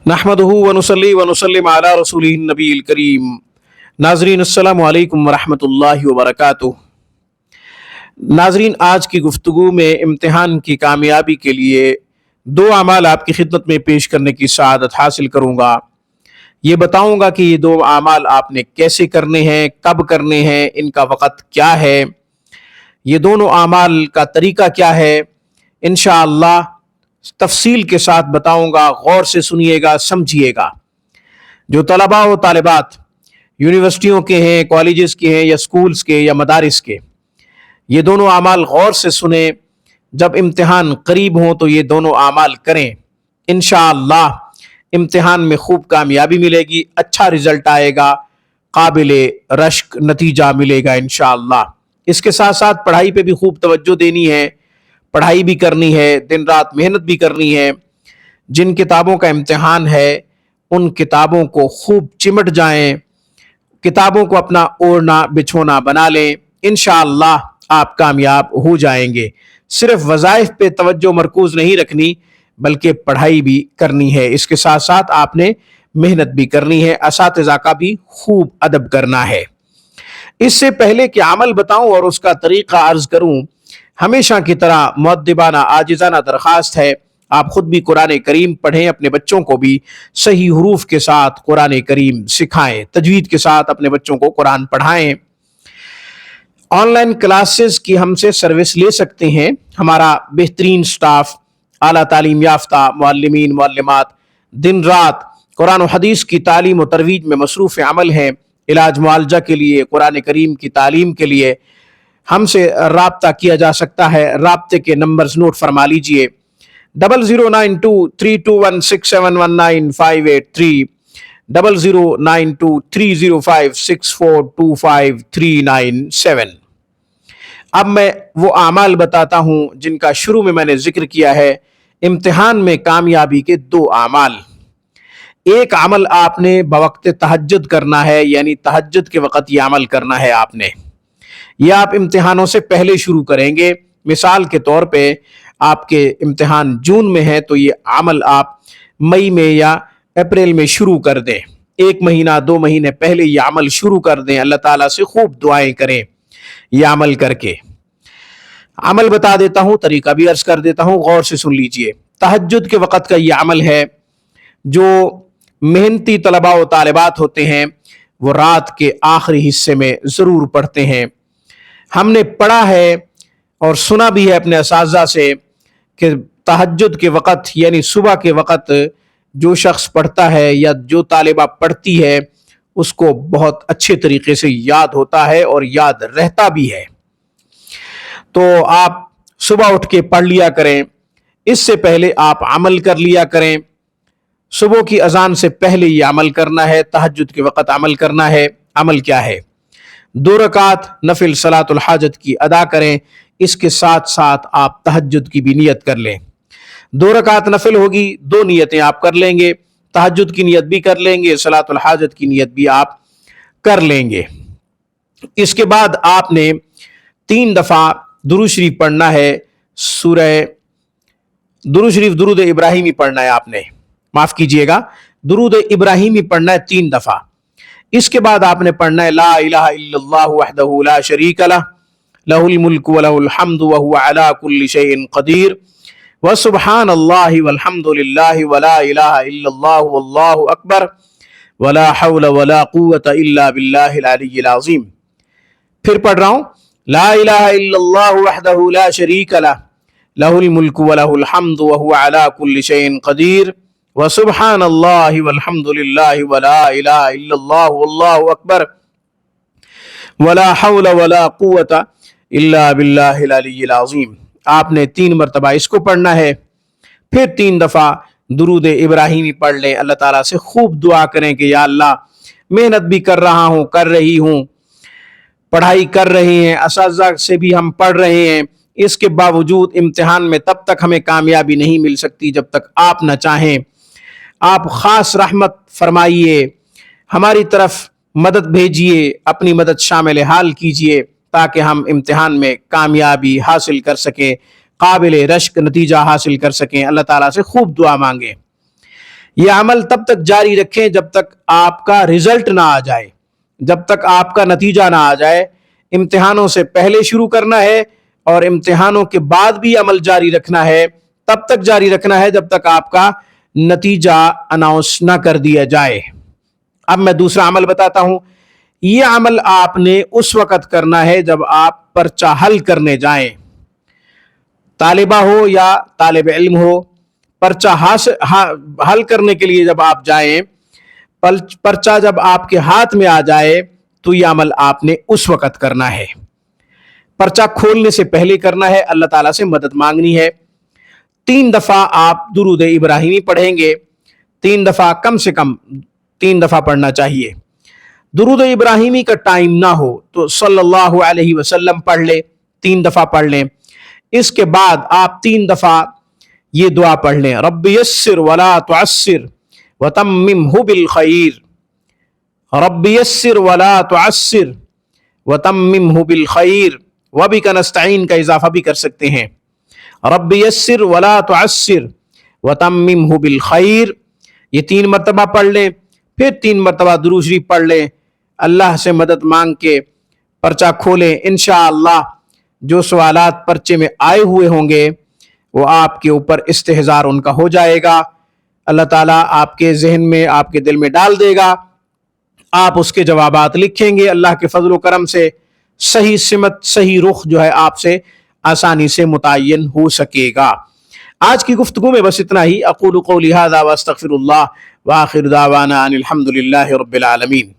नहमदुहु व नुसल्ली व नुसल्लिम अला रसूलिहिन नबील करीम। नाज़रीन अस्सलामु अलैकुम व रहमतुल्लाहि व बरकातुहू। नाज़रीन, आज की गुफ्तगू में इम्तिहान की कामयाबी के लिए दो अमाल आपकी खिदमत में पेश करने की सआदत हासिल करूँगा। ये बताऊँगा कि ये दो अमाल आपने कैसे करने हैं, कब करने हैं, इनका वक़्त क्या है, ये दोनों अमाल का तरीका क्या है, इंशाअल्लाह तफसील के साथ बताऊंगा। गौर से सुनिएगा, समझिएगा। जो तलबा व तालिबात यूनिवर्सिटियों के हैं, कॉलेजेस के हैं, या स्कूल्स के या मदारिस के, ये दोनों अमाल गौर से सुने। जब इम्तिहान करीब हों तो ये दोनों अमाल करें। इंशाअल्लाह इम्तिहान में खूब कामयाबी मिलेगी, अच्छा रिजल्ट आएगा, काबिले रश्क नतीजा मिलेगा इंशाअल्लाह। इसके साथ साथ पढ़ाई पे भी खूब तवज्जो देनी है, पढ़ाई भी करनी है, दिन रात मेहनत भी करनी है। जिन किताबों का इम्तिहान है उन किताबों को खूब चिमट जाएं, किताबों को अपना ओढ़ना बिछोना बना लें। इंशाअल्लाह आप कामयाब हो जाएंगे। सिर्फ वज़ाइफ पे तवज्जो मरकूज नहीं रखनी, बल्कि पढ़ाई भी करनी है। इसके साथ साथ आपने मेहनत भी करनी है, असातिज़ा का भी खूब अदब करना है। इससे पहले कि अमल बताऊं और उसका तरीका अर्ज करूं, हमेशा की तरह मुअद्दिबाना आजिज़ाना दरख्वास्त है, आप खुद भी कुरान करीम पढ़ें, अपने बच्चों को भी सही हुरूफ के साथ कुरान करीम सिखाएं, तजवीद के साथ अपने बच्चों को कुरान पढ़ाएं। ऑनलाइन क्लासेस की हमसे सर्विस ले सकते हैं। हमारा बेहतरीन स्टाफ, आला तालीम याफ्ता मुअल्लिमीन मुअल्लिमात दिन रात कुरान और हदीस की तालीम और तरवीज में मसरूफ़ अमल हैं। इलाज मुआलजा के लिए, कुरान करीम की तालीम के लिए हमसे राब्ता किया जा सकता है। राब्ते के नंबर्स नोट फरमा लीजिए: 00923216719583, 00923056425397। अब मैं वो आमाल बताता हूँ जिनका शुरू में मैंने जिक्र किया है। इम्तिहान में कामयाबी के दो आमाल। एक अमल आपने बवक्त तहज्जुद करना है, यानी तहज्जुद के वक़्त ये अमल करना है आपने। यह आप इम्तिहानों से पहले शुरू करेंगे। मिसाल के तौर पे आपके इम्तिहान जून में है तो ये अमल आप मई में या अप्रैल में शुरू कर दें। 1 महीना 2 महीने पहले ये अमल शुरू कर दें। अल्लाह ताला से खूब दुआएं करें यह अमल करके। अमल बता देता हूँ, तरीका भी अर्ज कर देता हूँ, गौर से सुन लीजिए। तहज्जुद के वक़्त का यह अमल है। जो मेहनती तलबा व तालिबात होते हैं वो रात के आखिरी हिस्से में ज़रूर पढ़ते हैं। हमने पढ़ा है और सुना भी है अपने असातिज़ा से कि तहज्जुद के वक़्त यानी सुबह के वक़्त जो शख्स पढ़ता है या जो तालिबा पढ़ती है उसको बहुत अच्छे तरीके से याद होता है और याद रहता भी है। तो आप सुबह उठ के पढ़ लिया करें। इससे पहले आप अमल कर लिया करें। सुबह की अजान से पहले ये अमल करना है, तहज्जुद के वक़्त अमल करना है। अमल क्या है? 2 रकात नफिल सलातुल हाजत की अदा करें। इसके साथ साथ आप तहज्जुद की भी नियत कर लें। 2 रकात नफिल होगी, 2 नियतें आप कर लेंगे। तहज्जुद की नियत भी कर लेंगे, सलातुल हाजत की नियत भी आप कर लेंगे। इसके बाद आपने 3 दफ़ा दुरूद शरीफ पढ़ना है। सूरह दुरूद शरीफ दुरूद इब्राहिमी पढ़ना है आपने, माफ़ कीजिएगा, दुरूद इब्राहिमी पढ़ना है 3 दफ़ा। इसके बाद आपने पढ़ना है ला इलाहा इल्लल्लाह वहदहु ला शरीका लह, लहुल मुल्कु व लहुल हम्दु व हुवा अला कुल्लि शैइन क़दीर, व सुब्हानल्लाहि वल्हम्दुलिल्लाहि व ला इलाहा इल्लल्लाह वल्लाहु अकबर, व ला हौला व ला कुव्वता इल्ला बिल्लाहिल अलिय्यिल अज़ीम। फिर पढ़ रहा हूँ, ला इलाहा इल्लल्लाह वहदहु ला शरीका लह, लहुल मुल्कु व लहुल हम्दु व हुवा अला कुल्लि शैइन क़दीर, व सुब्हानल्लाहि वल्हम्दुलिल्लाहि व ला इलाहा इल्लल्लाह वल्लाहु अकबर, व ला हौला व ला कुव्वता इल्ला बिल्लाहिल अलिय्यिल अज़ीम। आपने 3 मरतबा इसको पढ़ना है। फिर 3 दफ़ा दुरूद इब्राहिमी पढ़ लें। अल्लाह ताला से खूब दुआ करें कि या अल्लाह, मेहनत भी कर रहा हूँ, कर रही हूँ, पढ़ाई कर रहे हैं, असातिज़ा से भी हम पढ़ रहे हैं, इसके बावजूद इम्तिहान में तब तक हमें कामयाबी नहीं मिल सकती जब तक आप न चाहें। आप ख़ास रहमत फरमाइए, हमारी तरफ मदद भेजिए, अपनी मदद शामिल हाल कीजिए ताकि हम इम्तिहान में कामयाबी हासिल कर सकें, काबिल रश्क नतीजा हासिल कर सकें। अल्लाह ताला से खूब दुआ मांगें। یہ عمل تب تک جاری رکھیں جب تک آپ کا رزلٹ نہ آ جائے، جب تک آپ کا نتیجہ نہ آ جائے۔ امتحانوں سے پہلے شروع کرنا ہے اور امتحانوں کے بعد بھی عمل جاری رکھنا ہے، تب تک جاری رکھنا ہے جب تک آپ کا نتیجہ اناؤنس نہ کر دیا جائے۔ اب میں دوسرا عمل بتاتا ہوں۔ یہ عمل آپ نے اس وقت کرنا ہے جب آپ پرچہ حل کرنے جائیں، طالبہ ہو یا طالب علم ہو، پرچہ حل کرنے کے لیے جب آپ جائیں، پرچہ جب آپ کے ہاتھ میں آ جائے تو یہ عمل آپ نے اس وقت کرنا ہے۔ پرچہ کھولنے سے پہلے کرنا ہے، اللہ تعالیٰ سے مدد مانگنی ہے۔ 3 دفعہ آپ درود ابراہیمی پڑھیں گے، 3 دفعہ کم سے کم 3 دفعہ پڑھنا چاہیے۔ درود ابراہیمی کا ٹائم نہ ہو تو صلی اللہ علیہ وسلم پڑھ لے، 3 دفعہ پڑھ لیں۔ اس کے بعد آپ 3 دفعہ یہ دعا پڑھ لیں، رب یسر ولا تعسر وتممہ بالخیر، رب یسر ولا تعسر وتممہ بالخیر، وبک نستعین کا اضافہ بھی کر سکتے ہیں، رب یسر ولا تعسر وتممہ بالخیر۔ یہ 3 مرتبہ پڑھ لیں، پھر 3 مرتبہ درود شریف پڑھ لیں، اللہ سے مدد مانگ کے پرچہ کھولیں۔ انشاءاللہ جو سوالات پرچے میں آئے ہوئے ہوں گے وہ آپ کے اوپر استحضار ان کا ہو جائے گا، اللہ تعالیٰ آپ کے ذہن میں، آپ کے دل میں ڈال دے گا، آپ اس کے جوابات لکھیں گے۔ اللہ کے فضل و کرم سے صحیح سمت، صحیح رخ جو ہے آپ سے آسانی سے متعین ہو سکے گا۔ آج کی گفتگو میں بس اتنا ہی۔ اقول قولی ھذا واستغفر اللہ وآخر دعوانا ان الحمد للہ رب العالمین۔